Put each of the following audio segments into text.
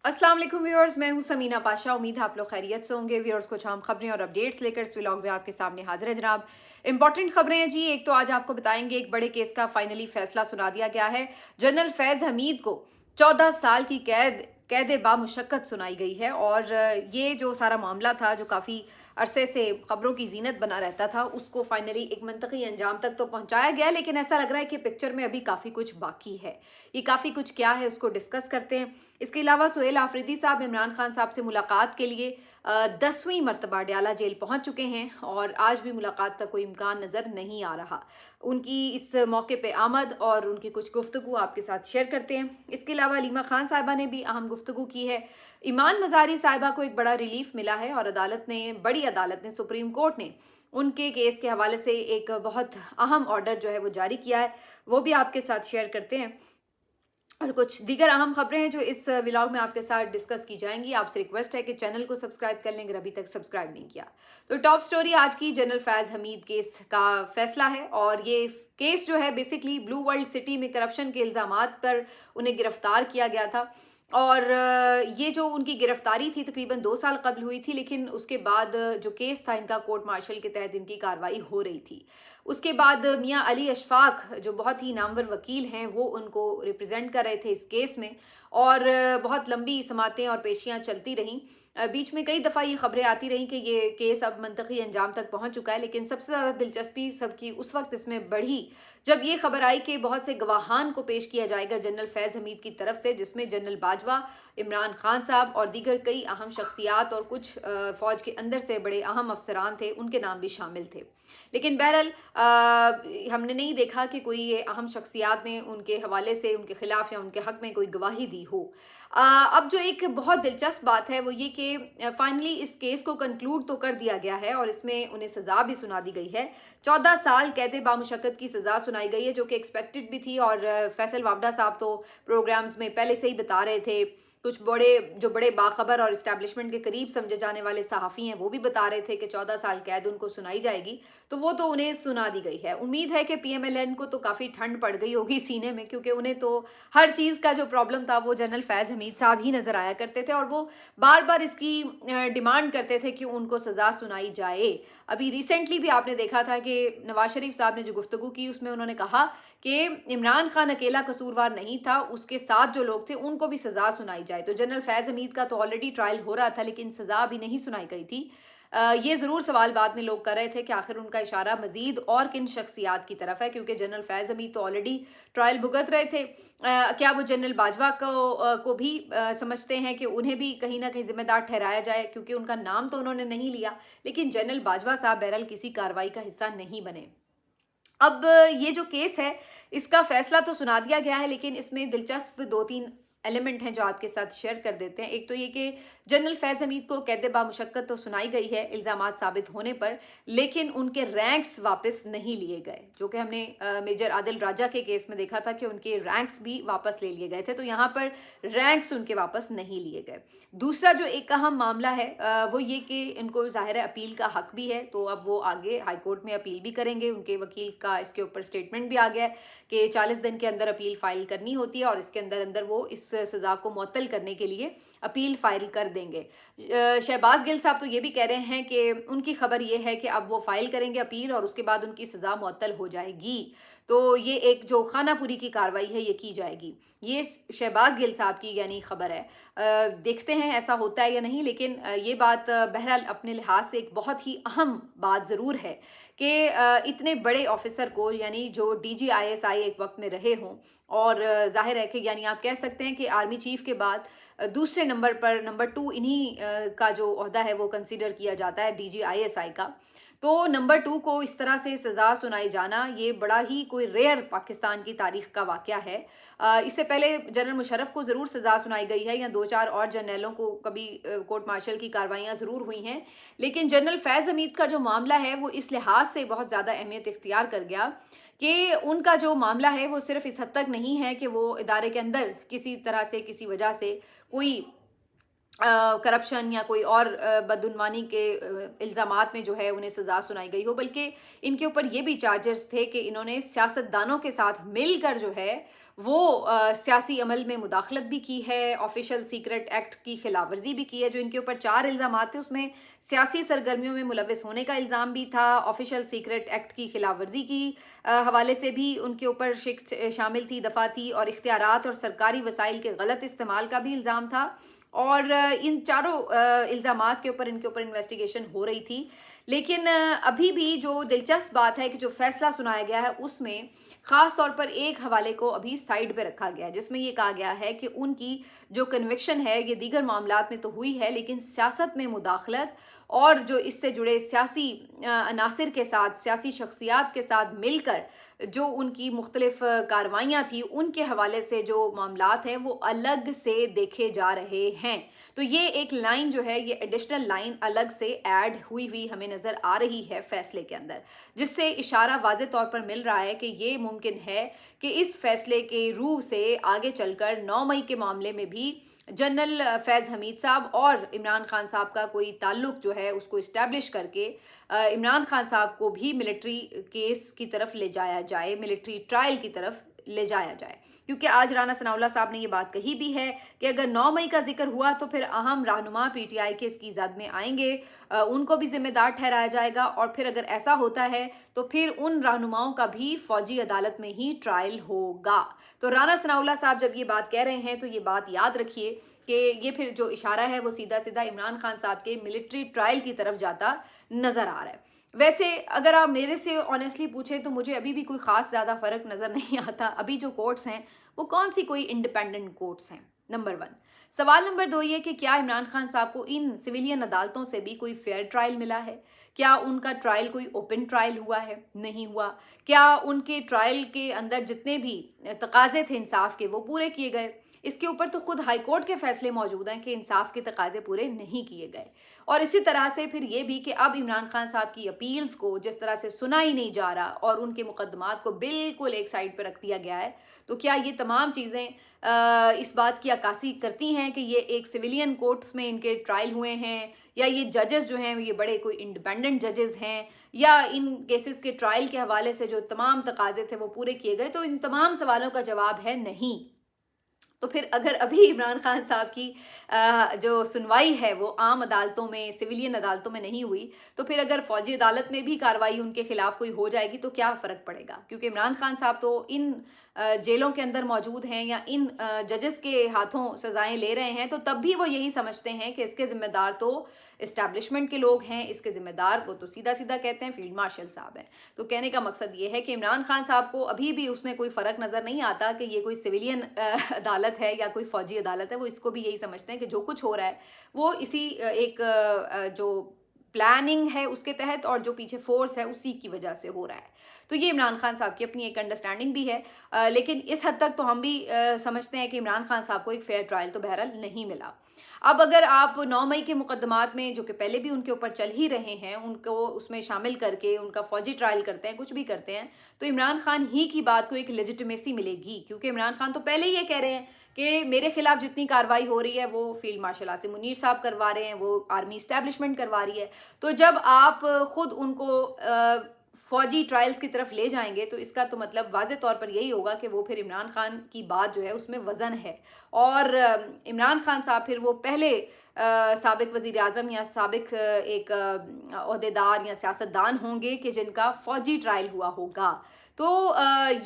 अस्सलाम वालेकुम व्यूअर्स, मैं हूं समीना पाशा। उम्मीद है आप लोग खैरियत से होंगे। व्यूअर्स, कुछ अहम खबरें और अपडेट्स लेकर इस व्लॉग में आपके सामने हाजिर है जनाब। इंपॉर्टेंट खबरें हैं जी। एक तो आज आपको बताएंगे, एक बड़े केस का फाइनली फैसला सुना दिया गया है। जनरल फैज हमीद को 14 साल की कैद बामुशक्कत सुनाई गई है। और ये जो सारा मामला था, जो काफ़ी अरसे से खबरों की जीनत बना रहता था, उसको फाइनली एक मंतकी अंजाम तक तो पहुंचाया गया। लेकिन ऐसा लग रहा है कि पिक्चर में अभी काफ़ी कुछ बाकी है। ये काफ़ी कुछ क्या है, उसको डिस्कस करते हैं। इसके अलावा सुहेल आफरीदी साहब इमरान खान साहब से मुलाकात के लिए 10वीं मरतबा डयाला जेल पहुंच चुके हैं और आज भी मुलाकात का कोई इम्कान नज़र नहीं आ रहा। उनकी इस मौके पे आमद और उनकी कुछ गुफ्तगू आपके साथ शेयर करते हैं। इसके अलावा अलीमा खान साहिबा ने भी अहम गुफ्तगू की है। ईमान मज़ारी साहिबा को एक बड़ा रिलीफ मिला है और बड़ी अदालत ने, सुप्रीम कोर्ट ने उनके केस के हवाले से एक बहुत अहम ऑर्डर जो है वो जारी किया है। वो भी आपके साथ शेयर करते हैं। और कुछ दीगर अहम खबरें हैं जो इस व्लॉग में आपके साथ डिस्कस की जाएंगी। आपसे रिक्वेस्ट है कि चैनल को सब्सक्राइब कर लें अगर अभी तक सब्सक्राइब नहीं किया। तो टॉप स्टोरी आज की, जनरल फैज हमीद केस का फैसला है। और ये केस जो है बेसिकली ब्लू वर्ल्ड सिटी में करप्शन के इल्जामात पर उन्हें गिरफ्तार किया गया था। और ये जो उनकी गिरफ्तारी थी तकरीबन 2 साल कबल हुई थी, लेकिन उसके बाद जो केस था इनका, कोर्ट मार्शल के तहत इनकी कार्रवाई हो रही थी। उसके बाद मियां अली अशफाक, जो बहुत ही नामवर वकील हैं, वो उनको रिप्रेजेंट कर रहे थे इस केस में। और बहुत लंबी समातें और पेशियां चलती रहीं। बीच में कई दफ़ा ये खबरें आती रहीं कि ये केस अब मंतकी अंजाम तक पहुंच चुका है। लेकिन सबसे ज़्यादा दिलचस्पी सबकी उस वक्त इसमें बढ़ी जब ये खबर आई कि बहुत से गवाहान को पेश किया जाएगा जनरल फैज हमीद की तरफ से, जिसमें जनरल बाजवा, इमरान खान साहब और दीगर कई अहम शख्सियात और कुछ फ़ौज के अंदर से बड़े अहम अफसरान थे, उनके नाम भी शामिल थे। लेकिन बहरहाल हमने नहीं देखा कि कोई ये अहम शख्सियात ने उनके हवाले से उनके खिलाफ या उनके हक में कोई गवाही दी हो। अब जो एक बहुत दिलचस्प बात है वो ये कि फाइनली इस केस को कंक्लूड तो कर दिया गया है और इसमें उन्हें सज़ा भी सुना दी गई है। 14 साल कैद बामुशक्कत की सज़ा सुनाई गई है, जो कि एक्सपेक्टेड भी थी। और फैसल वावडा साहब तो प्रोग्राम्स में पहले से ही बता रहे थे। कुछ बड़े बाखबर और इस्टेब्लिशमेंट के करीब समझे जाने वाले सहाफ़ी हैं, वो भी बता रहे थे कि 14 साल कैद उनको सुनाई जाएगी। तो वो तो उन्हें सुना दी गई है। उम्मीद है कि PMLN को तो काफ़ी ठंड पड़ गई होगी सीने में, क्योंकि उन्हें तो हर चीज़ का जो प्रॉब्लम था वो जनरल फैज़ हमीद साहब ही नज़र आया करते थे और वो बार बार इसकी डिमांड करते थे कि उनको सज़ा सुनाई जाए। अभी रिसेंटली भी आपने देखा था कि नवाज शरीफ साहब ने जो गुफ्तगू की, उसमें उन्होंने कहा कि इमरान खान अकेला कसूरवार नहीं था, उसके साथ जो लोग थे उनको भी सज़ा सुनाई जाए। तो जनरल फैज़ हमीद का तो ऑलरेडी ट्रायल हो रहा था, लेकिन सज़ा अभी नहीं सुनाई गई थी। ये ज़रूर सवाल बाद में लोग कर रहे थे कि आखिर उनका इशारा मजीद और किन शख्सियात की तरफ है, क्योंकि जनरल फैज़ हमीद तो ऑलरेडी ट्रायल भुगत रहे थे। क्या वो जनरल बाजवा को भी समझते हैं कि उन्हें भी कहीं ना कहीं जिम्मेदार ठहराया जाए, क्योंकि उनका नाम तो उन्होंने नहीं लिया, लेकिन जनरल बाजवा साहब बहरहाल किसी कार्रवाई का हिस्सा नहीं बने। अब ये जो केस है, इसका फैसला तो सुना दिया गया है, लेकिन इसमें दिलचस्प 2-3 एलिमेंट हैं जो आपके साथ शेयर कर देते हैं। एक तो ये कि जनरल फैज़ हमीद को कैद बामुशक्कत तो सुनाई गई है इल्ज़ामात साबित होने पर, लेकिन उनके रैंक्स वापस नहीं लिए गए, जो कि हमने मेजर आदिल राजा के केस में देखा था कि उनके रैंक्स भी वापस ले लिए गए थे। तो यहाँ पर रैंक्स उनके वापस नहीं लिए गए। दूसरा जो एक अहम मामला है वो ये कि इनको ज़ाहिर है अपील का हक भी है, तो अब वो आगे हाई कोर्ट में अपील भी करेंगे। उनके वकील का इसके ऊपर स्टेटमेंट भी आ गया है कि 40 दिन के अंदर अपील फाइल करनी होती है और इसके अंदर अंदर वो इस सज़ा को मुअत्तल करने के लिए अपील फाइल कर देंगे। शहबाज गिल साहब तो ये भी कह रहे हैं कि उनकी खबर ये है कि अब वो फाइल करेंगे अपील और उसके बाद उनकी सज़ा मुअत्तल हो जाएगी। तो ये एक जो खानापुरी की कार्रवाई है ये की जाएगी। ये शहबाज गिल साहब की यानी खबर है। देखते हैं ऐसा होता है या नहीं, लेकिन ये बात बहरहाल अपने लिहाज से एक बहुत ही अहम बात ज़रूर है कि इतने बड़े ऑफिसर को, यानी जो DG ISI एक वक्त में रहे हों, और जाहिर है कि यानी आप कह सकते हैं कि आर्मी चीफ के बाद दूसरे नंबर पर नंबर 2 इन्हीं का जो ओहदा है वो कंसीडर किया जाता है, DG ISI का। तो नंबर 2 को इस तरह से सज़ा सुनाई जाना ये बड़ा ही कोई रेयर पाकिस्तान की तारीख का वाक़या है। इससे पहले जनरल मुशर्रफ को ज़रूर सज़ा सुनाई गई है, या 2-4 और जनरलों को कभी कोर्ट मार्शल की कार्रवाइयाँ ज़रूर हुई हैं। लेकिन जनरल फैज़ हमीद का जो मामला है वो इस लिहाज से बहुत ज़्यादा अहमियत इख्तियार कर गया कि उनका जो मामला है वो सिर्फ इस हद तक नहीं है कि वो इदारे के अंदर किसी तरह से, किसी वजह से कोई करप्शन या कोई और बदउनवानी के इल्ज़ामात में जो है उन्हें सज़ा सुनाई गई हो, बल्कि इनके ऊपर ये भी चार्जेस थे कि इन्होंने सियासतदानों के साथ मिलकर जो है वो सियासी अमल में मुदाखलत भी की है, ऑफिशियल सीक्रेट एक्ट की खिलाफ वर्जी भी की है। जो इनके ऊपर 4 इल्ज़ामात थे उसमें सियासी सरगर्मियों में मुलविस होने का इल्ज़ाम भी था, ऑफिशियल सीक्रेट एक्ट की खिलाफ वर्जी की हवाले से भी उनके ऊपर शिक्स्त शामिल थी, दफ़ा थी, और इख्तियारात और सरकारी वसाइल के गलत इस्तेमाल का भी इल्ज़ाम था। और इन चारों इल्ज़ामात के ऊपर इनके ऊपर इन्वेस्टिगेशन हो रही थी। लेकिन अभी भी जो दिलचस्प बात है कि जो फैसला सुनाया गया है उसमें ख़ास तौर पर एक हवाले को अभी साइड पे रखा गया है, जिसमें ये कहा गया है कि उनकी जो कन्विक्शन है ये दीगर मामलात में तो हुई है, लेकिन सियासत में मुदाखलत और जो इससे जुड़े सियासी अनासिर के साथ, सियासी शख्सियात के साथ मिलकर जो उनकी मुख्तलिफ कार्रवाइयाँ थी उनके हवाले से जो मामलात हैं वो अलग से देखे जा रहे हैं। तो ये एक लाइन जो है, ये एडिशनल लाइन अलग से ऐड हुई हमें नज़र आ रही है फैसले के अंदर, जिससे इशारा वाज़े तौर पर मिल रहा है कि ये मुमकिन है कि इस फैसले के रूह से आगे चलकर 9 मई के मामले में भी जनरल फैज़ हमीद साहब और इमरान खान साहब का कोई ताल्लुक जो है उसको इस्टेब्लिश करके इमरान खान साहब को भी मिलिट्री केस की तरफ ले जाया जाए, मिलिट्री ट्रायल की तरफ ले जाया जाए। क्योंकि आज राना सनाउल्लाह साहब ने ये बात कही भी है कि अगर 9 मई का जिक्र हुआ तो फिर अहम रहनुमा पीटीआई के इसकी जद में आएंगे, उनको भी जिम्मेदार ठहराया जाएगा, और फिर अगर ऐसा होता है तो फिर उन रहनुमाओं का भी फौजी अदालत में ही ट्रायल होगा। तो राना सनाउल्लाह साहब जब ये बात कह रहे हैं तो ये बात याद रखिए कि ये फिर जो इशारा है वो सीधा सीधा इमरान खान साहब के मिलिट्री ट्रायल की तरफ जाता नज़र आ रहा है। वैसे अगर आप मेरे से ऑनेस्टली पूछें तो मुझे अभी भी कोई ख़ास ज़्यादा फ़र्क नज़र नहीं आता। अभी जो कोर्ट्स हैं वो कौन सी कोई इंडिपेंडेंट कोर्ट्स हैं, नंबर 1। सवाल नंबर 2 ये कि क्या इमरान खान साहब को इन सिविलियन अदालतों से भी कोई फेयर ट्रायल मिला है? क्या उनका ट्रायल कोई ओपन ट्रायल हुआ है? नहीं हुआ। क्या उनके ट्रायल के अंदर जितने भी तकाजे थे इंसाफ के वो पूरे किए गए? इसके ऊपर तो खुद हाई कोर्ट के फैसले मौजूद हैं कि इंसाफ के तकाजे पूरे नहीं किए गए। और इसी तरह से फिर ये भी कि अब इमरान खान साहब की अपील्स को जिस तरह से सुना ही नहीं जा रहा और उनके मुकदमात को बिल्कुल एक साइड पर रख दिया गया है, तो क्या ये तमाम चीज़ें इस बात की अक्कासी करती हैं कि ये एक सिविलियन कोर्ट्स में इनके ट्रायल हुए हैं, या ये जजेस जो हैं ये बड़े कोई इंडिपेंडेंट जजेस हैं, या इन केसेस के ट्रायल के हवाले से जो तमाम तकाजे थे वो पूरे किए गए? तो इन तमाम सवालों का जवाब है नहीं। तो फिर अगर अभी इमरान खान साहब की जो सुनवाई है वो आम अदालतों में, सिविलियन अदालतों में नहीं हुई, तो फिर अगर फौजी अदालत में भी कार्रवाई उनके खिलाफ कोई हो जाएगी तो क्या फ़र्क पड़ेगा? क्योंकि इमरान खान साहब तो इन जेलों के अंदर मौजूद हैं या इन जजेस के हाथों सज़ाएं ले रहे हैं, तो तब भी वो यही समझते हैं कि इसके ज़िम्मेदार तो इस्टेब्लिशमेंट के लोग हैं, इसके ज़िम्मेदार वो तो सीधा सीधा कहते हैं फील्ड मार्शल साहब हैं। तो कहने का मकसद ये है कि इमरान खान साहब को अभी भी उसमें कोई फ़र्क नज़र नहीं आता कि ये कोई सिविलियन अदालत है या कोई फ़ौजी अदालत है। वो इसको भी यही समझते हैं कि जो कुछ हो रहा है वो इसी एक जो प्लानिंग है उसके तहत और जो पीछे फोर्स है उसी की वजह से हो रहा है। तो ये इमरान खान साहब की अपनी एक अंडरस्टैंडिंग भी है, लेकिन इस हद तक तो हम भी समझते हैं कि इमरान खान साहब को एक फेयर ट्रायल तो बहरहाल नहीं मिला। अब अगर आप 9 मई के मुकदमात में जो कि पहले भी उनके ऊपर चल ही रहे हैं, उनको उसमें शामिल करके उनका फौजी ट्रायल करते हैं, कुछ भी करते हैं, तो इमरान खान ही की बात को एक लेजिटिमेसी मिलेगी। क्योंकि इमरान खान तो पहले ही ये कह रहे हैं कि मेरे खिलाफ जितनी कार्रवाई हो रही है वो फील्ड मार्शल आसिम मुनीर साहब करवा रहे हैं, वो आर्मी इस्टेब्लिशमेंट करवा रही है। तो जब आप खुद उनको फौजी ट्रायल्स की तरफ ले जाएंगे तो इसका तो मतलब वाज़े तौर पर यही होगा कि वो फिर इमरान खान की बात जो है उसमें वज़न है, और इमरान खान साहब फिर वो पहले साबिक वज़ीर आज़म या साबिक एक ओहदेदार या सियासतदान होंगे कि जिनका फ़ौजी ट्रायल हुआ होगा। तो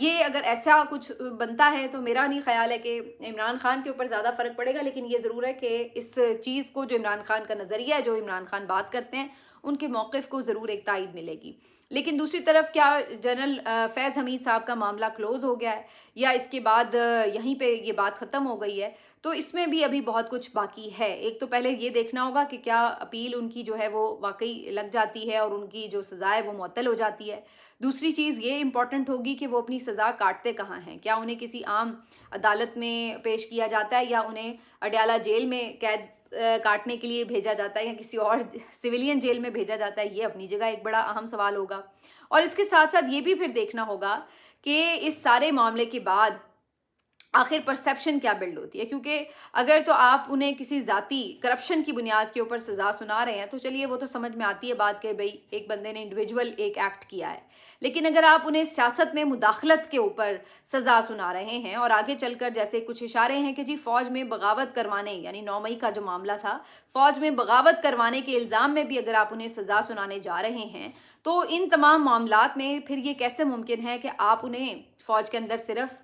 ये अगर ऐसा कुछ बनता है तो मेरा नहीं ख्याल है कि इमरान खान के ऊपर ज़्यादा फ़र्क पड़ेगा, लेकिन ये ज़रूर है कि इस चीज़ को जो इमरान खान का नज़रिया है, जो इमरान खान बात करते हैं, उनके मौक़िफ़ को ज़रूर एक तायद मिलेगी। लेकिन दूसरी तरफ क्या जनरल फैज़ हमीद साहब का मामला क्लोज़ हो गया है या इसके बाद यहीं पे ये बात ख़त्म हो गई है? तो इसमें भी अभी बहुत कुछ बाकी है। एक तो पहले ये देखना होगा कि क्या अपील उनकी जो है वो वाकई लग जाती है और उनकी जो सज़ा है वो मुअत्तल हो जाती है। दूसरी चीज़ ये इम्पॉर्टेंट होगी कि वो अपनी सज़ा काटते कहाँ हैं? क्या उन्हें किसी आम अदालत में पेश किया जाता है या उन्हें अडयाला जेल में कैद काटने के लिए भेजा जाता है या किसी और सिविलियन जेल में भेजा जाता है? ये अपनी जगह एक बड़ा अहम सवाल होगा। और इसके साथ साथ ये भी फिर देखना होगा कि इस सारे मामले के बाद आखिर परसेप्शन क्या बिल्ड होती है, क्योंकि अगर तो आप उन्हें किसी ज़ाती करप्शन की बुनियाद के ऊपर सज़ा सुना रहे हैं तो चलिए वो तो समझ में आती है बात कि भाई एक बंदे ने इंडिविजुअल एक एक्ट किया है, लेकिन अगर आप उन्हें सियासत में मुदाखलत के ऊपर सज़ा सुना रहे हैं और आगे चलकर जैसे कुछ इशारे हैं कि जी फ़ौज में बगावत करवाने, यानी 9 मई का जो मामला था, फ़ौज में बगावत करवाने के इल्ज़ाम में भी अगर आप उन्हें सज़ा सुनाने जा रहे हैं तो इन तमाम मामलात में फिर ये कैसे मुमकिन है कि आप उन्हें फ़ौज के अंदर सिर्फ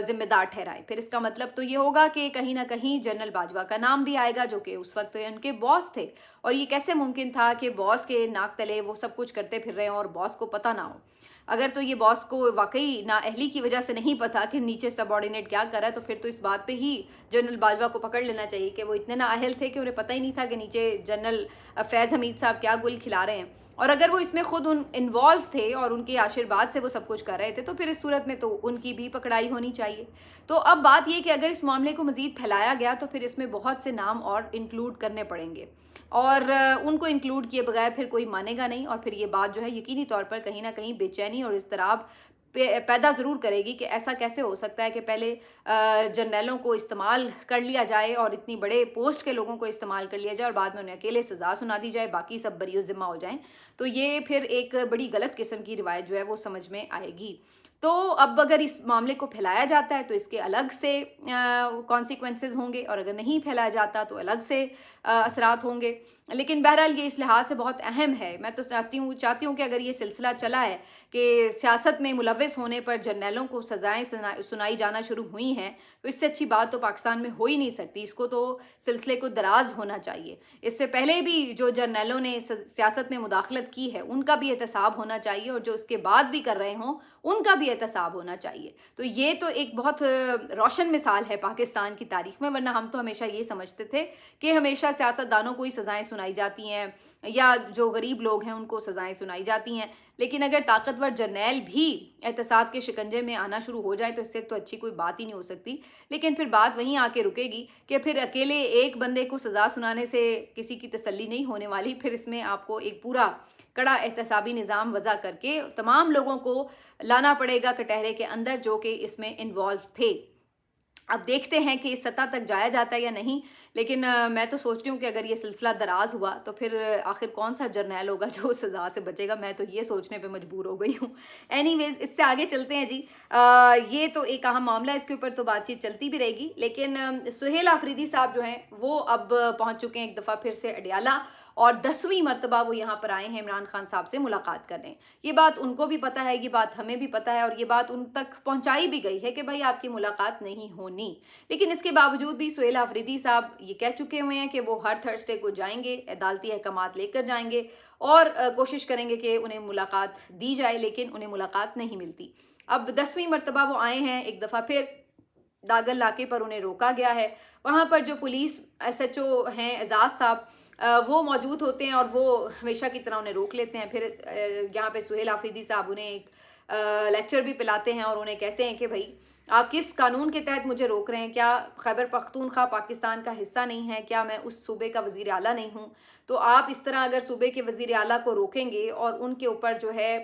जिम्मेदार ठहराएं। फिर इसका मतलब तो ये होगा कि कहीं ना कहीं जनरल बाजवा का नाम भी आएगा जो कि उस वक्त उनके बॉस थे, और ये कैसे मुमकिन था कि बॉस के नाक तले वो सब कुछ करते फिर रहे हों और बॉस को पता ना हो। अगर तो ये बॉस को वाकई नाअहली की वजह से नहीं पता कि नीचे सबऑर्डिनेट क्या कर रहा है, तो फिर तो इस बात पे ही जनरल बाजवा को पकड़ लेना चाहिए कि वो इतने नाअहल थे कि उन्हें पता ही नहीं था कि नीचे जनरल फैज़ हमीद साहब क्या गुल खिला रहे हैं। और अगर वो इसमें खुद इन्वॉल्व थे और उनके आशीर्वाद से वो सब कुछ कर रहे थे तो फिर इस सूरत में तो उनकी भी पकड़ाई होनी चाहिए। तो अब बात ये कि अगर इस मामले को मज़ीद फैलाया गया तो फिर इसमें बहुत से नाम और इंक्लूड करने पड़ेंगे, और उनको इंक्लूड किए बगैर फिर कोई मानेगा नहीं, और फिर ये बात जो है यकीनी तौर पर कहीं ना कहीं बेचैनी और इज़्तिराब पैदा ज़रूर करेगी कि ऐसा कैसे हो सकता है कि पहले जर्नैलों को इस्तेमाल कर लिया जाए और इतनी बड़े पोस्ट के लोगों को इस्तेमाल कर लिया जाए और बाद में उन्हें अकेले सज़ा सुना दी जाए, बाकी सब बरी ज़िम्मा हो जाएं। तो ये फिर एक बड़ी गलत किस्म की रिवायत जो है वो समझ में आएगी। तो अब अगर इस मामले को फैलाया जाता है तो इसके अलग से कॉन्सिक्वेंसेस होंगे, और अगर नहीं फैलाया जाता तो अलग से असरात होंगे। लेकिन बहरहाल ये इस लिहाज से बहुत अहम है। मैं तो चाहती हूँ कि अगर ये सिलसिला चला है कि सियासत में मुलव्वस होने पर जर्नैलों को सज़ाएँ सुनाई जाना शुरू हुई हैं, तो इससे अच्छी बात तो पाकिस्तान में हो ही नहीं सकती। इसको तो सिलसिले को दराज होना चाहिए। इससे पहले भी जो जर्नैलों ने सियासत में मुदाखलत की है उनका भी एहतसाब होना चाहिए, और जो उसके बाद भी कर रहे हों उनका भी एहतसाब होना चाहिए। तो ये तो एक बहुत रोशन मिसाल है पाकिस्तान की तारीख में, वरना हम तो हमेशा ये समझते थे कि हमेशा सियासतदानों को ही सज़ाएँ सुनाई जाती हैं या जो गरीब लोग हैं उनको सज़ाएँ सुनाई जाती हैं। लेकिन अगर ताकतवर जर्नैल भी एहतसाब के शिकंजे में आना शुरू हो जाए तो इससे तो अच्छी कोई बात ही नहीं हो सकती। लेकिन फिर बात वहीं आके रुकेगी कि फिर अकेले एक बंदे को सज़ा सुनाने से किसी की तसल्ली नहीं होने वाली। फिर इसमें आपको एक पूरा कड़ा एहतसाबी निज़ाम वज़ा करके तमाम लोगों को लाना पड़ेगा कटहरे के अंदर जो कि इसमें इन्वॉल्व थे। अब देखते हैं कि इस सतह तक जाया जाता है या नहीं, लेकिन मैं तो सोच रही हूँ कि अगर ये सिलसिला दराज हुआ तो फिर आखिर कौन सा जर्नैल होगा जो सज़ा से बचेगा। मैं तो ये सोचने पे मजबूर हो गई हूँ। एनीवेज, इससे आगे चलते हैं जी। ये तो एक अहम मामला है, इसके ऊपर तो बातचीत चलती भी रहेगी। लेकिन सुहेल आफरीदी साहब जो हैं वो अब पहुँच चुके हैं एक दफ़ा फिर से अडियाला, और 10वीं मरतबा वो यहाँ पर आए हैं इमरान खान साहब से मुलाकात करने। ये बात उनको भी पता है, ये बात हमें भी पता है, और ये बात उन तक पहुँचाई भी गई है कि भाई आपकी मुलाकात नहीं होनी। लेकिन इसके बावजूद भी सुहेल आफरीदी साहब ये कह चुके हुए हैं कि वो हर थर्सडे को जाएंगे, अदालती अहकामात लेकर जाएंगे और कोशिश करेंगे कि उन्हें मुलाकात दी जाए, लेकिन उन्हें मुलाकात नहीं मिलती। अब 10वीं मरतबा वो आए हैं, एक दफ़ा फिर दागल नाके पर उन्हें रोका गया है। वहाँ पर जो पुलिस SHO हैं एजाज साहब, वो मौजूद होते हैं और वो हमेशा की तरह उन्हें रोक लेते हैं। फिर यहाँ पे सुहेल आफरीदी साहब उन्हें एक लेक्चर भी पिलाते हैं और उन्हें कहते हैं कि भाई आप किस कानून के तहत मुझे रोक रहे हैं? क्या खैबर पख्तूनख्वा पाकिस्तान का हिस्सा नहीं है? क्या मैं उस सूबे का वज़ीर आला नहीं हूँ? तो आप इस तरह अगर सूबे के वज़ीर आला को रोकेंगे और उनके ऊपर जो है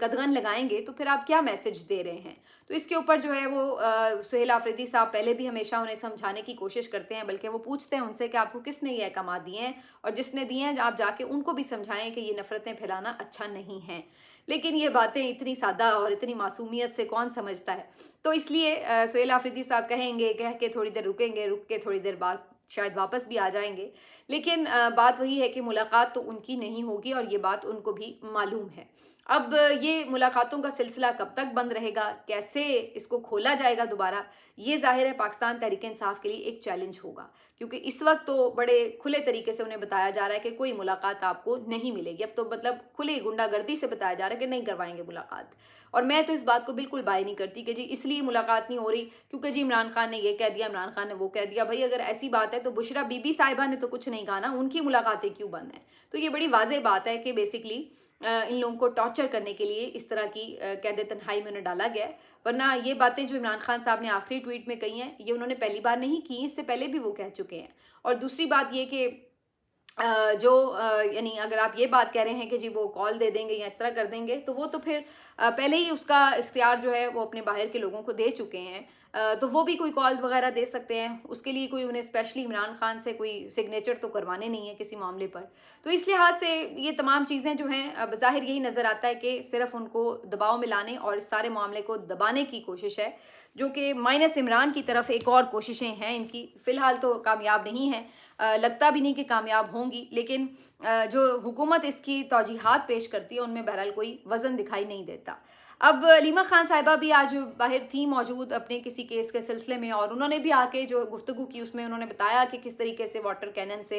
कदगन लगाएंगे तो फिर आप क्या मैसेज दे रहे हैं? तो इसके ऊपर जो है वो सुहेल आफरीदी साहब पहले भी हमेशा उन्हें समझाने की कोशिश करते हैं, बल्कि वो पूछते हैं उनसे कि आपको किसने ये अहकाम दिए हैं, और जिसने दिए हैं आप जाके उनको भी समझाएं कि ये नफ़रतें फैलाना अच्छा नहीं है। लेकिन ये बातें इतनी सादा और इतनी मासूमियत से कौन समझता है? तो इसलिए सुहेल आफरीदी साहब कहेंगे, कह के थोड़ी देर रुकेंगे, रुक के थोड़ी देर बाद शायद वापस भी आ जाएंगे। लेकिन बात वही है कि मुलाकात तो उनकी नहीं होगी, और ये बात उनको भी मालूम है। अब ये मुलाकातों का सिलसिला कब तक बंद रहेगा, कैसे इसको खोला जाएगा दोबारा, ये ज़ाहिर है पाकिस्तान तहरीक इंसाफ के लिए एक चैलेंज होगा, क्योंकि इस वक्त तो बड़े खुले तरीके से उन्हें बताया जा रहा है कि कोई मुलाकात आपको नहीं मिलेगी। अब तो मतलब खुली गुंडागर्दी से बताया जा रहा है कि नहीं करवाएंगे मुलाकात। और मैं तो इस बात को बिल्कुल बाय नहीं करती कि जी इसलिए मुलाकात नहीं हो रही क्योंकि जी इमरान खान ने ये कह दिया, इमरान खान ने वो कह दिया। भाई अगर ऐसी बात है तो बुशरा बीबी साहिबा ने तो कुछ नहीं कहा ना, उनकी मुलाकातें क्यों बंद हैं? तो ये बड़ी वाज़ेह बात है कि बेसिकली इन लोगों को टॉर्चर करने के लिए इस तरह की कैद तन्हाई में उन्हें डाला गया है। वरना ये बातें जो इमरान खान साहब ने आखिरी ट्वीट में कही हैं, ये उन्होंने पहली बार नहीं की, इससे पहले भी वो कह चुके हैं। और दूसरी बात ये कि यानी अगर आप ये बात कह रहे हैं कि जी वो कॉल दे देंगे या इस तरह कर देंगे, तो वो तो फिर पहले ही उसका इख्तियार जो है वो अपने बाहर के लोगों को दे चुके हैं, तो वो भी कोई कॉल वगैरह दे सकते हैं। उसके लिए कोई उन्हें स्पेशली इमरान खान से कोई सिग्नेचर तो करवाने नहीं है किसी मामले पर। तो इस लिहाज से ये तमाम चीज़ें जो हैं बज़ाहिर यही नज़र आता है कि सिर्फ उनको दबाव में लाने और इस सारे मामले को दबाने की कोशिश है, जो कि माइनस इमरान की तरफ एक और कोशिशें हैं इनकी। फ़िलहाल तो कामयाब नहीं हैं, लगता भी नहीं कि कामयाब होंगी, लेकिन जो हुकूमत इसकी तौजीहात पेश करती है उनमें बहरहाल कोई वज़न दिखाई नहीं देता। अब लीमा खान साहिबा भी आज बाहर थी मौजूद अपने किसी केस के सिलसिले में, और उन्होंने भी आके जो गुफ्तगू की उसमें उन्होंने बताया कि किस तरीके से वाटर कैनन से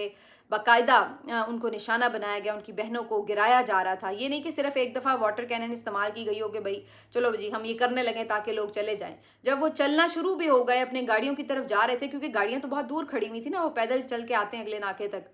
बाकायदा उनको निशाना बनाया गया, उनकी बहनों को गिराया जा रहा था। ये नहीं कि सिर्फ एक दफ़ा वाटर कैनन इस्तेमाल की गई हो कि भाई चलो जी हम ये करने लगे ताकि लोग चले जाएं। जब वो चलना शुरू भी हो गए, अपने गाड़ियों की तरफ जा रहे थे, क्योंकि गाड़ियां तो बहुत दूर खड़ी हुई थी ना, वो पैदल चल के आते हैं अगले नाके तक,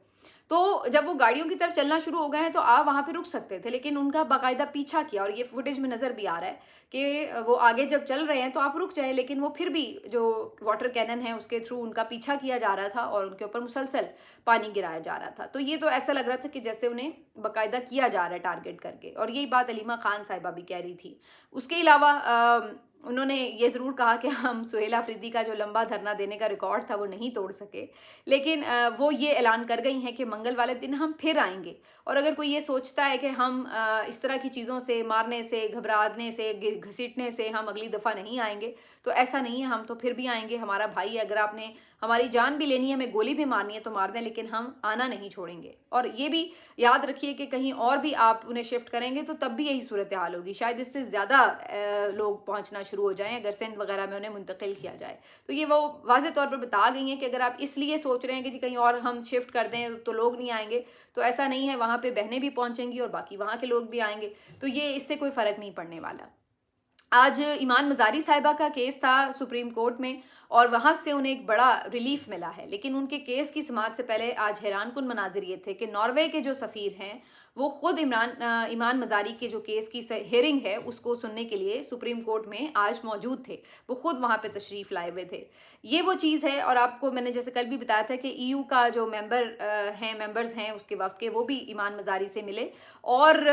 तो जब वो गाड़ियों की तरफ चलना शुरू हो गए हैं तो आप वहाँ पे रुक सकते थे, लेकिन उनका बाकायदा पीछा किया, और ये फुटेज में नज़र भी आ रहा है कि वो आगे जब चल रहे हैं तो आप रुक जाएं, लेकिन वो फिर भी जो वाटर कैनन है उसके थ्रू उनका पीछा किया जा रहा था और उनके ऊपर मुसलसल पानी गिराया जा रहा था। तो ये तो ऐसा लग रहा था कि जैसे उन्हें बाकायदा किया जा रहा है टारगेट करके, और यही बात अलीमा खान साहिबा भी कह रही थी। उसके अलावा उन्होंने ये ज़रूर कहा कि हम सुहेल अफरीदी का जो लंबा धरना देने का रिकॉर्ड था वो नहीं तोड़ सके, लेकिन वो ये ऐलान कर गई हैं कि मंगल वाले दिन हम फिर आएंगे। और अगर कोई ये सोचता है कि हम इस तरह की चीज़ों से, मारने से, घबराने से, घसीटने से हम अगली दफ़ा नहीं आएंगे, तो ऐसा नहीं है, हम तो फिर भी आएंगे। हमारा भाई है, अगर आपने हमारी जान भी लेनी है, हमें गोली भी मारनी है तो मार दें, लेकिन हम आना नहीं छोड़ेंगे। और ये भी याद रखिए कि कहीं और भी आप उन्हें शिफ्ट करेंगे तो तब भी यही सूरत हाल होगी, शायद इससे ज़्यादा लोग पहुंचना शुरू हो जाएं अगर सिंध वगैरह में उन्हें मुंतकिल किया जाए। तो ये वो वाज़ेह तौर पर बता गई हैं कि अगर आप इसलिए सोच रहे हैं कि जी कहीं और हम शिफ्ट कर दें तो लोग नहीं आएंगे, तो ऐसा नहीं है, वहाँ पे बहनें भी पहुँचेंगी और बाकी वहाँ के लोग भी आएंगे, तो ये इससे कोई फ़र्क नहीं पड़ने वाला। आज ईमान मज़ारी साहिबा का केस था सुप्रीम कोर्ट में, और वहाँ से उन्हें एक बड़ा रिलीफ मिला है, लेकिन उनके केस की समाअत से पहले आज हैरानकुन मनाजिर ये थे कि नॉर्वे के जो सफ़ीर हैं वो खुद ईमान मज़ारी के जो केस की हियरिंग है उसको सुनने के लिए सुप्रीम कोर्ट में आज मौजूद थे, वो खुद वहाँ पे तशरीफ़ लाए हुए थे। ये वो चीज़ है, और आपको मैंने जैसे कल भी बताया था कि EU का जो मेंबर्स हैं उसके वक्त के, वो भी ईमान मज़ारी से मिले, और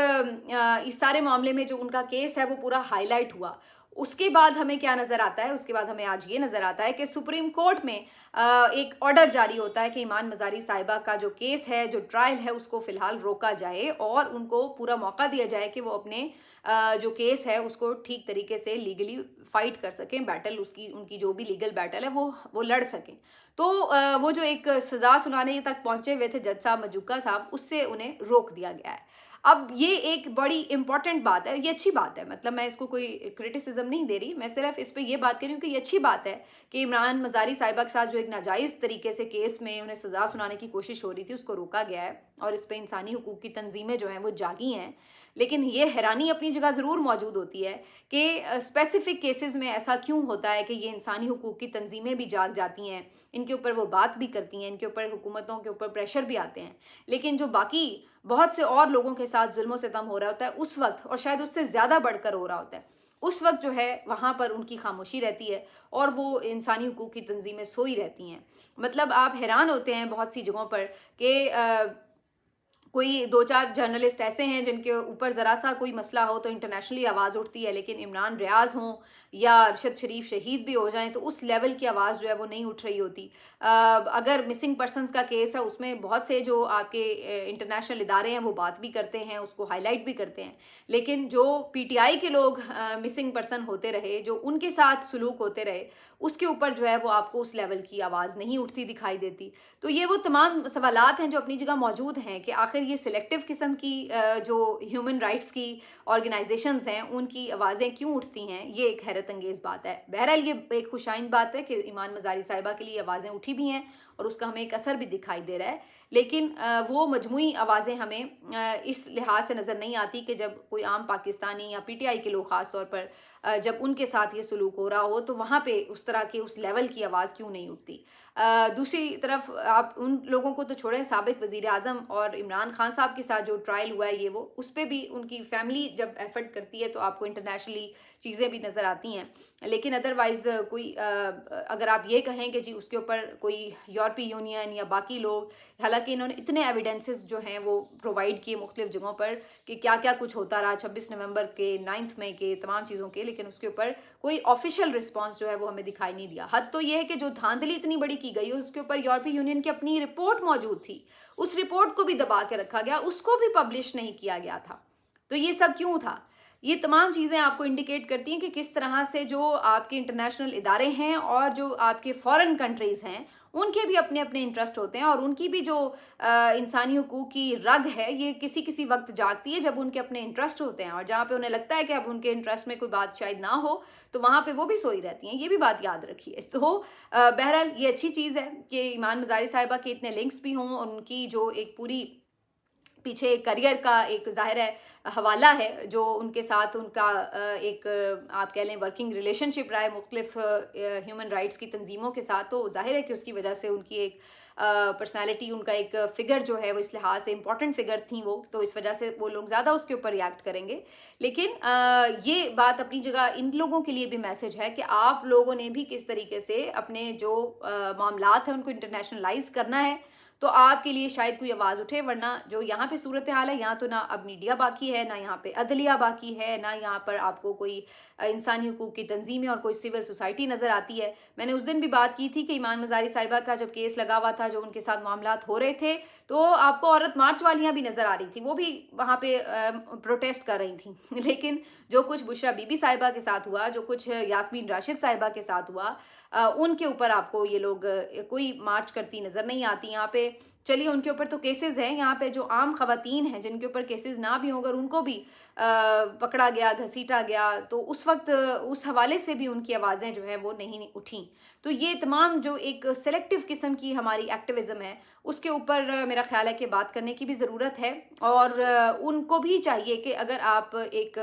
इस सारे मामले में जो उनका केस है वो पूरा हाईलाइट हुआ। उसके बाद हमें क्या नज़र आता है, उसके बाद हमें आज ये नज़र आता है कि सुप्रीम कोर्ट में एक ऑर्डर जारी होता है कि ईमान मज़ारी साहिबा का जो केस है, जो ट्रायल है, उसको फ़िलहाल रोका जाए और उनको पूरा मौका दिया जाए कि वो अपने जो केस है उसको ठीक तरीके से लीगली फ़ाइट कर सकें, बैटल उनकी जो भी लीगल बैटल है वो लड़ सकें। तो वो जो एक सज़ा सुनाने तक पहुँचे हुए थे जज साहब मजूका साहब, उससे उन्हें रोक दिया गया है। अब ये एक बड़ी इंपॉर्टेंट बात है, ये अच्छी बात है, मतलब मैं इसको कोई क्रिटिसिज्म नहीं दे रही, मैं सिर्फ इस पे ये बात कर रही हूँ कि ये अच्छी बात है कि ईमान मज़ारी साहिबा के साथ जो एक नाजायज़ तरीके से केस में उन्हें सज़ा सुनाने की कोशिश हो रही थी उसको रोका गया है, और इस पर इंसानी हुकूक की तंजीमें जो हैं वो जागी हैं। लेकिन ये हैरानी अपनी जगह ज़रूर मौजूद होती है कि स्पेसिफिक केसेस में ऐसा क्यों होता है कि ये इंसानी हुकूक की तंजीमें भी जाग जाती हैं, इनके ऊपर वो बात भी करती हैं, इनके ऊपर हुकूमतों के ऊपर प्रेशर भी आते हैं, लेकिन जो बाकी बहुत से और लोगों के साथ जुल्म सितम हो रहा होता है उस वक्त, और शायद उससे ज़्यादा बढ़कर हो रहा होता है, उस वक्त जो है वहाँ पर उनकी खामोशी रहती है और वो इंसानी हुकूक की तंजीमें सोई रहती हैं। मतलब आप हैरान होते हैं बहुत सी जगहों पर कि कोई 2-4 जर्नलिस्ट ऐसे हैं जिनके ऊपर ज़रा सा कोई मसला हो तो इंटरनेशनली आवाज़ उठती है, लेकिन इमरान रियाज हों या अरशद शरीफ शहीद भी हो जाएं तो उस लेवल की आवाज़ जो है वो नहीं उठ रही होती। अगर मिसिंग पर्सनस का केस है उसमें बहुत से जो आपके इंटरनेशनल इदारे हैं वो बात भी करते हैं, उसको हाईलाइट भी करते हैं, लेकिन जो PTI के लोग मिसिंग पर्सन होते रहे, जो उनके साथ सलूक होते रहे, उसके ऊपर जो है वो आपको उस लेवल की आवाज़ नहीं उठती दिखाई देती। तो ये वो तमाम सवालात हैं जो अपनी जगह मौजूद हैं कि आखिर ये सिलेक्टिव किस्म की जो ह्यूमन राइट्स की ऑर्गेनाइजेशंस हैं उनकी आवाज़ें क्यों उठती हैं, ये एक हैरत अंगेज़ बात है। बहरहाल ये एक खुशाइन बात है कि ईमान मज़ारी साहिबा के लिए आवाज़ें उठी भी हैं और उसका हमें एक असर भी दिखाई दे रहा है, लेकिन वो मजमूई आवाज़ें हमें इस लिहाज से नज़र नहीं आती कि जब कोई आम पाकिस्तानी या PTI के लोग ख़ास तौर पर जब उनके साथ ये सलूक हो रहा हो तो वहाँ पे उस तरह के उस लेवल की आवाज़ क्यों नहीं उठती। दूसरी तरफ आप उन लोगों को तो छोड़ें, साबिक वज़ीर आज़म और इमरान खान साहब के साथ जो ट्रायल हुआ है ये वो, उस पे भी उनकी फैमिली जब एफर्ट करती है तो आपको इंटरनेशनली चीज़ें भी नज़र आती हैं। लेकिन अदरवाइज़ कोई अगर आप ये कहें कि जी उसके ऊपर कोई यूरोपीय यूनियन या बाकी लोग, हालांकि इन्होंने इतने एविडेंसेस जो हैं वो प्रोवाइड किए मुख्तलिफ जगहों पर कि क्या क्या कुछ होता रहा 26 नवंबर के, 9 मई के, तमाम चीज़ों के, लेकिन उसके ऊपर कोई ऑफिशियल रिस्पांस जो है वो हमें दिखाई नहीं दिया। हद तो ये है कि जो धांधली इतनी बड़ी की गई उसके ऊपर यूरोपीय यूनियन की अपनी रिपोर्ट मौजूद थी, उस रिपोर्ट को भी दबा के रखा गया, उसको भी पब्लिश नहीं किया गया था। तो ये सब क्यों था? ये तमाम चीज़ें आपको इंडिकेट करती हैं कि किस तरह से जो आपके इंटरनेशनल इदारे हैं और जो आपके फॉरेन कंट्रीज़ हैं उनके भी अपने अपने इंटरेस्ट होते हैं, और उनकी भी जो इंसानी हुकूक की रग है ये किसी किसी वक्त जागती है जब उनके अपने इंटरेस्ट होते हैं, और जहाँ पे उन्हें लगता है कि अब उनके इंटरेस्ट में कोई बात शायद ना हो तो वहाँ पे वो भी सोई रहती हैं। ये भी बात याद रखिए। तो बहरहाल ये अच्छी चीज़ है कि ईमान मज़ारी साहिबा के इतने लिंक्स भी हों और उनकी जो एक पूरी पीछे करियर का एक ज़ाहिर है हवाला है जो उनके साथ उनका एक आप कह लें वर्किंग रिलेशनशिप रहा है मुख्तलिफ ह्यूमन राइट्स की तंजीमों के साथ, तो जाहिर है कि उसकी वजह से उनकी एक पर्सनालिटी, उनका एक फ़िगर जो है वो इस लिहाज से इंपॉर्टेंट फ़िगर थी वो, तो इस वजह से वो लोग ज़्यादा उसके ऊपर रिएक्ट करेंगे। लेकिन ये बात अपनी जगह इन लोगों के लिए भी मैसेज है कि आप लोगों ने भी किस तरीके से अपने जो मामलात हैं उनको इंटरनेशनलाइज करना है, तो आपके लिए शायद कोई आवाज़ उठे, वरना जो यहाँ पे सूरत हाल है यहाँ तो ना अब मीडिया बाकी है, ना यहाँ पे अदलिया बाकी है, ना यहाँ पर आपको कोई इंसानी हुकूक की तंजीमें और कोई सिविल सोसाइटी नज़र आती है। मैंने उस दिन भी बात की थी कि ईमान मज़ारी साहिबा का जब केस लगा हुआ था, जो उनके साथ मामलात हो रहे थे, तो आपको औरत मार्च वालियाँ भी नज़र आ रही थी, वो भी वहाँ पे प्रोटेस्ट कर रही थी। लेकिन जो कुछ बुशरा बीबी साहिबा के साथ हुआ, जो कुछ यास्मीन राशिद साहिबा के साथ हुआ, उनके ऊपर आपको ये लोग कोई मार्च करती नज़र नहीं आती। यहाँ पे चलिए उनके ऊपर तो केसेस हैं, यहाँ पे जो आम खवातीन हैं जिनके ऊपर केसेस ना भी हों, अगर उनको भी पकड़ा गया, घसीटा गया, तो उस वक्त उस हवाले से भी उनकी आवाज़ें जो हैं वो नहीं उठीं। तो ये तमाम जो एक सेलेक्टिव किस्म की हमारी एक्टिविज़म है उसके ऊपर मेरा ख्याल है कि बात करने की भी ज़रूरत है, और उनको भी चाहिए कि अगर आप एक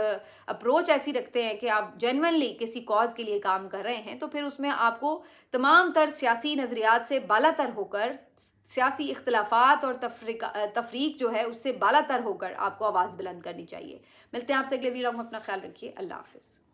अप्रोच ऐसी रखते हैं कि आप जेन्युइनली किसी कॉज के लिए काम कर रहे हैं, तो फिर उसमें आपको तमाम तर सियासी नज़रियात से बालातर होकर, सियासी इख्तलाफात और तफरीक जो है उससे बालातर होकर आपको आवाज़ बुलंद करनी चाहिए। मिलते हैं आपसे अगले वीडियो में, अपना ख्याल रखिए। अल्लाह हाफ़िज़।